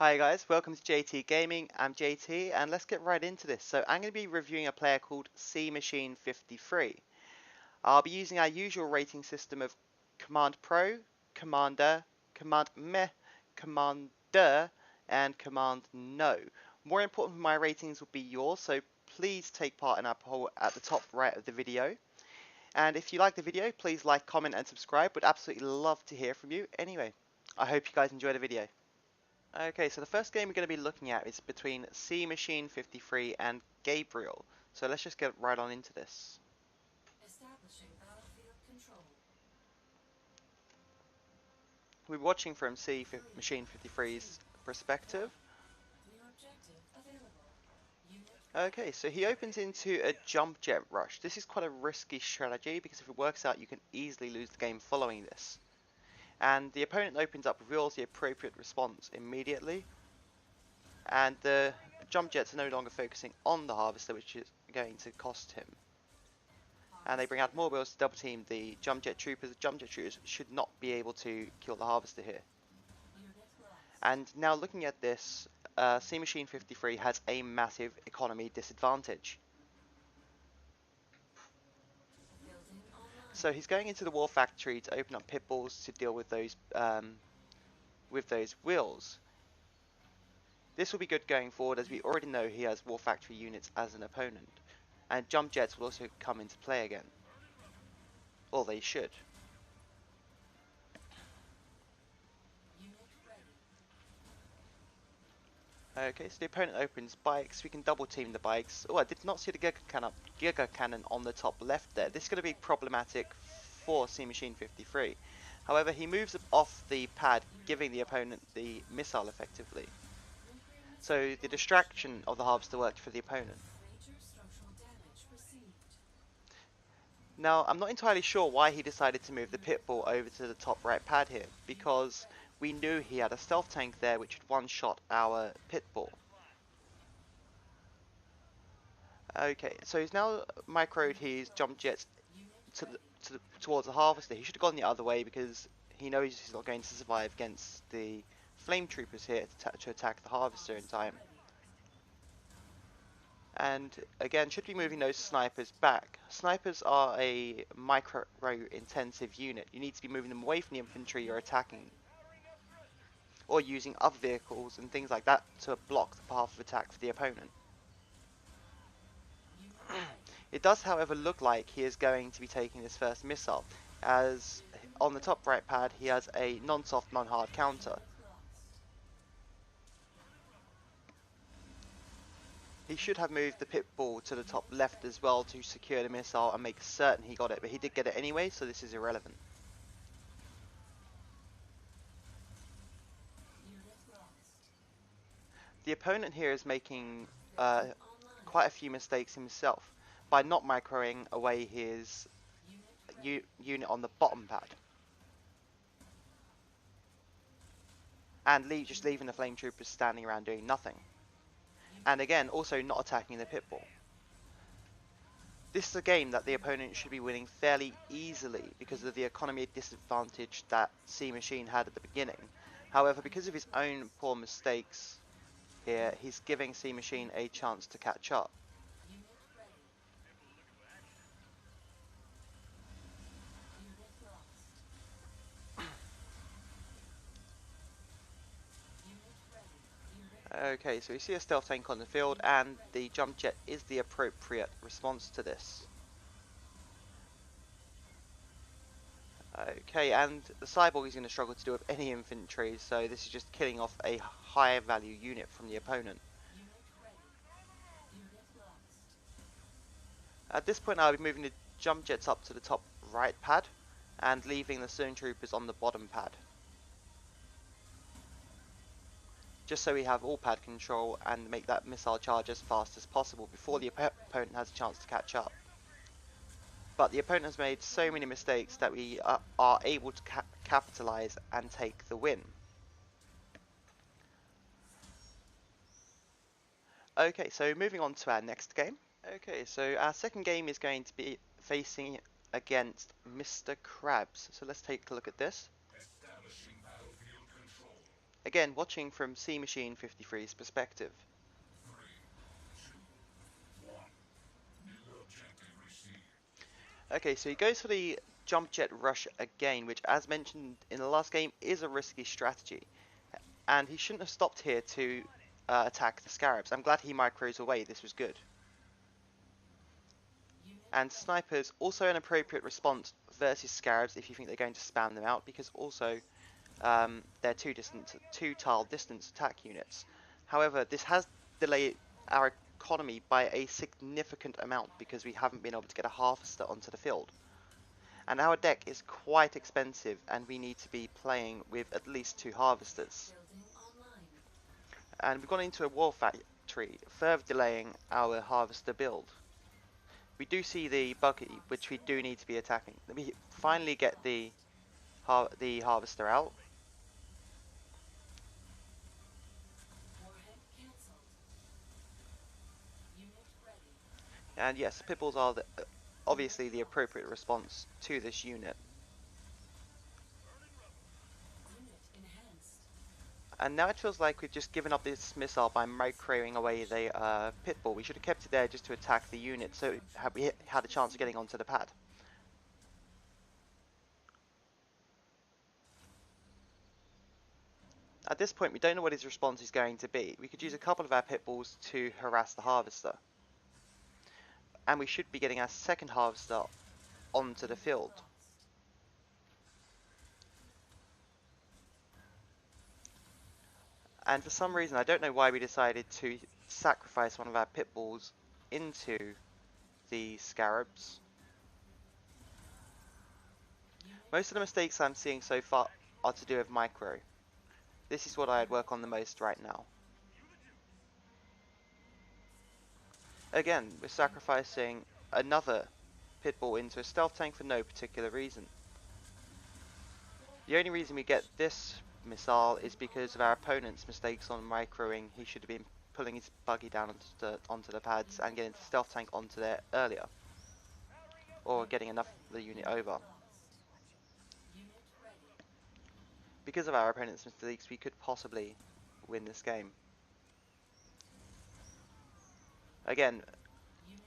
Hi guys, welcome to JT Gaming. I'm JT and let's get right into this. So I'm going to be reviewing a player called Cmachine53. I'll be using our usual rating system of Command Pro, Commander, Command Meh, Commander, and Command No. More important than my ratings will be yours, so please take part in our poll at the top right of the video. And if you like the video, please like, comment, and subscribe. Would absolutely love to hear from you. Anyway, I hope you guys enjoy the video. Okay, so the first game we're going to be looking at is between Cmachine53 and Gabriel. So let's just get right on into this. Establishing battlefield control. We're watching from Cmachine53's perspective. New objective available. Unit Okay, so he opens into a jump jet rush. This is quite a risky strategy because if it works out you can easily lose the game following this. And the opponent opens up, reveals the appropriate response immediately. And the jump jets are no longer focusing on the harvester, which is going to cost him. And they bring out more wheels to double team the jump jet troopers. The jump jet troopers should not be able to kill the harvester here. unit lost. And now looking at this, Cmachine53 has a massive economy disadvantage. Building online. So he's going into the war factory to open up pit bulls to deal with those wheels. This will be good going forward, as we already know he has war factory units as an opponent. And jump jets will also come into play again. Or they should. Unit ready. Okay, so the opponent opens bikes. We can double team the bikes. Oh, I did not see the Giga Cannon on the top left there. This is going to be problematic for Cmachine53. However, he moves off the pad, giving the opponent the missile effectively. So the distraction of the harvester worked for the opponent. Major structural damage received. Now, I'm not entirely sure why he decided to move the pit bull over to the top right pad here, because we knew he had a stealth tank there which would one-shot our pit bull. Okay, so he's now microed his jump jets towards the harvester. He should have gone the other way because he knows he's not going to survive against the flame troopers here to attack the harvester in time. And again, should be moving those snipers back. Snipers are a micro-intensive unit. You need to be moving them away from the infantry you're attacking, or using other vehicles and things like that to block the path of attack for the opponent. It does, however, look like he is going to be taking this first missile, as on the top right pad he has a non-soft, non-hard counter. He should have moved the pit bull to the top left as well to secure the missile and make certain he got it, but he did get it anyway, so this is irrelevant. The opponent here is making quite a few mistakes himself by not microing away his unit on the bottom pad. And just leaving the flame troopers standing around doing nothing. And again, also not attacking the pit bull. This is a game that the opponent should be winning fairly easily because of the economy disadvantage that Cmachine had at the beginning. However, because of his own poor mistakes here, he's giving Cmachine a chance to catch up. Okay, so we see a stealth tank on the field, and the jump jet is the appropriate response to this. Okay, and the cyborg is going to struggle to do with any infantry, so this is just killing off a higher value unit from the opponent. At this point I'll be moving the jump jets up to the top right pad, and leaving the stone troopers on the bottom pad. Just so we have all pad control and make that missile charge as fast as possible before the opponent has a chance to catch up. But the opponent has made so many mistakes that we are able to capitalize and take the win. Okay, so moving on to our next game. Okay, so our second game is going to be facing against Mr. Krabs. So let's take a look at this. Establishing battlefield control. Again, watching from Cmachine53's perspective. Okay, so he goes for the jump jet rush again, which, as mentioned in the last game, is a risky strategy. And he shouldn't have stopped here to attack the scarabs. I'm glad he micros away, this was good. And snipers, also an appropriate response versus scarabs if you think they're going to spam them out, because also they're two tile distance attack units. However, this has delayed our economy by a significant amount because we haven't been able to get a harvester onto the field. And our deck is quite expensive and we need to be playing with at least 2 harvesters. And we've gone into a war factory, further delaying our harvester build. We do see the buggy, which we do need to be attacking. Let me finally get the harvester out. And yes, pit bulls are obviously the appropriate response to this unit. And now it feels like we've just given up this missile by microing away the pit bull. We should have kept it there just to attack the unit, so we had a chance of getting onto the pad. At this point, we don't know what his response is going to be. We could use a couple of our pit bulls to harass the harvester. And we should be getting our second harvester onto the field. And for some reason, I don't know why we decided to sacrifice one of our pit bulls into the scarabs. Most of the mistakes I'm seeing so far are to do with micro. This is what I'd work on the most right now. Again, we're sacrificing another pit bull into a stealth tank for no particular reason. The only reason we get this missile is because of our opponent's mistakes on microing. He should have been pulling his buggy down onto the pads and getting the stealth tank onto there earlier. Or getting enough of the unit over. Because of our opponent's mistakes, we could possibly win this game. Again,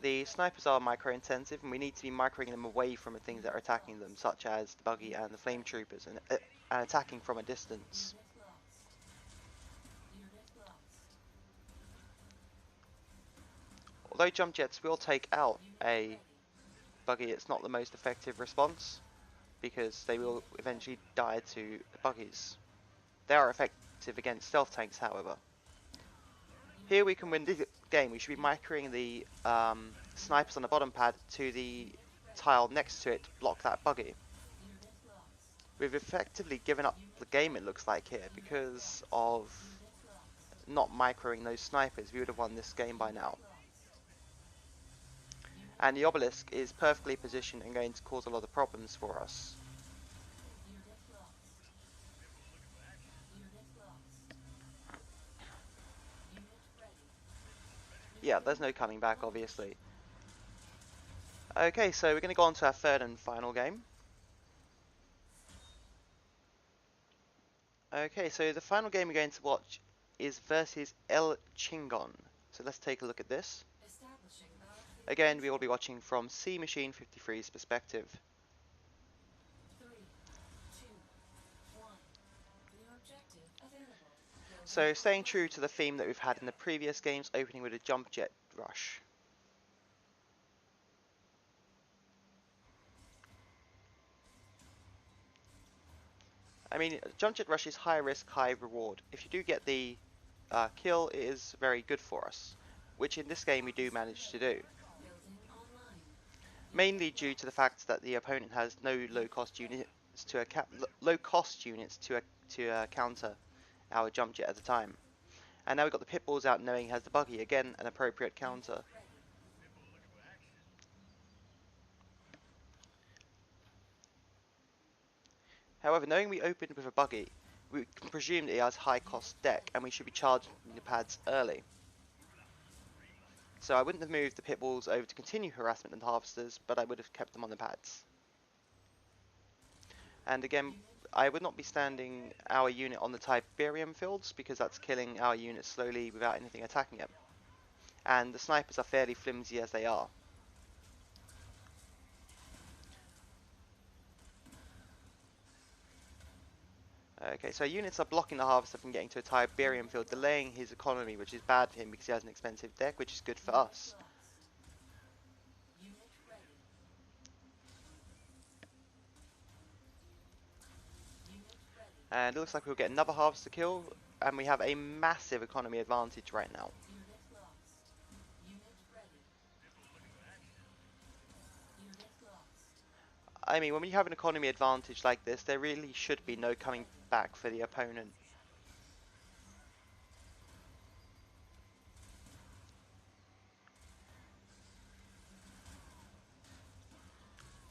the snipers are micro-intensive, and we need to be microing them away from the things that are attacking them, such as the buggy and the flame troopers, and attacking from a distance. Although jump jets will take out a buggy, it's not the most effective response, because they will eventually die to the buggies. They are effective against stealth tanks, however. Here we can win this game. We should be microing the snipers on the bottom pad to the tile next to it to block that buggy. We've effectively given up the game, it looks like here, because of not microing those snipers. We would have won this game by now. And the obelisk is perfectly positioned and going to cause a lot of problems for us. Yeah, there's no coming back, obviously. Okay, so we're going to go on to our third and final game. Okay, so the final game we're going to watch is versus El Chingon. So let's take a look at this. Again, we will be watching from Cmachine53's perspective. 3, 2, 1. New objective available. So staying true to the theme that we've had in the previous games, opening with a jump jet rush. I mean, jump jet rush is high risk, high reward. If you do get the kill, it is very good for us, which in this game we do manage to do. Mainly due to the fact that the opponent has no low cost units to counter our jump jet at the time. And now we've got the pit bulls out knowing he has the buggy, again an appropriate counter. However, knowing we opened with a buggy, we can presume that he has high cost deck and we should be charging the pads early. So I wouldn't have moved the pit bulls over to continue harassment and harvesters, but I would have kept them on the pads. And again, I would not be standing our unit on the Tiberium fields because that's killing our unit slowly without anything attacking it. And the snipers are fairly flimsy as they are. Okay, so units are blocking the harvester from getting to a Tiberium field, delaying his economy, which is bad for him because he has an expensive deck, which is good for us. Unit ready. Unit ready. And it looks like we'll get another harvester kill, and we have a massive economy advantage right now. Unit lost. Unit ready. Unit lost. I mean, when you have an economy advantage like this, there really should be no coming back for the opponent.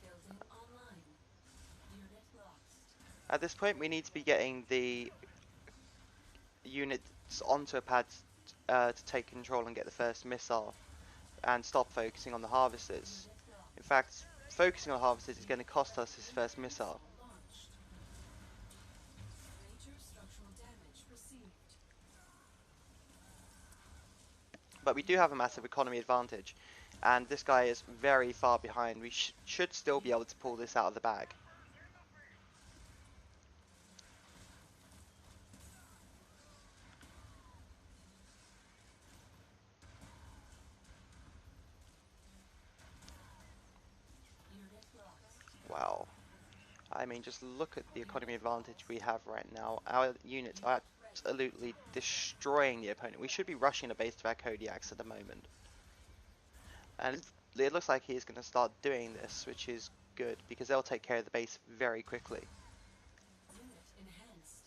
Building online. Unit lost. At this point, we need to be getting the units onto a pad to take control and get the first missile, and stop focusing on the harvesters. Unit lost. In fact, focusing on the harvesters is going to cost us his first missile. Launched. Major structural damage received. But we do have a massive economy advantage, and this guy is very far behind. We should still be able to pull this out of the bag. Unit lost. Wow. I mean, just look at the economy advantage we have right now. Our units are absolutely destroying the opponent. We should be rushing the base of our Kodiaks at the moment. And it looks like he's going to start doing this, which is good, because they'll take care of the base very quickly. Unit enhanced.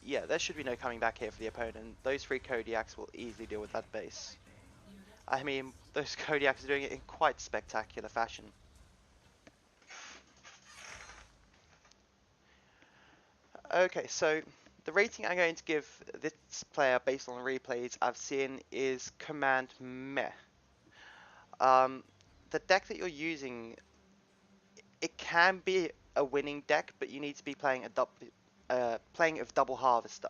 Yeah, there should be no coming back here for the opponent. Those 3 Kodiaks will easily deal with that base. Unit I mean, those Kodiaks are doing it in quite spectacular fashion. Okay, so the rating I'm going to give this player based on the replays I've seen is Command Meh. The deck that you're using, it can be a winning deck, but you need to be playing playing it with double harvester.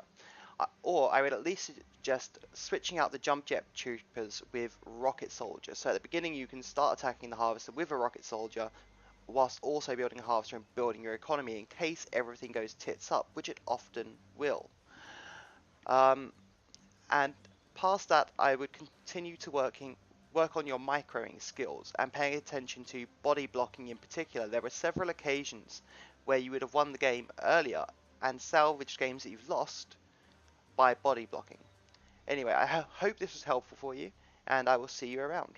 Or I would at least suggest switching out the jump jet troopers with rocket soldier. So at the beginning you can start attacking the harvester with a rocket soldier, whilst also building a harvester and building your economy in case everything goes tits up, which it often will. And past that, I would continue to work on your microing skills and paying attention to body blocking in particular. There were several occasions where you would have won the game earlier and salvaged games that you've lost by body blocking. Anyway, I hope this was helpful for you, and I will see you around.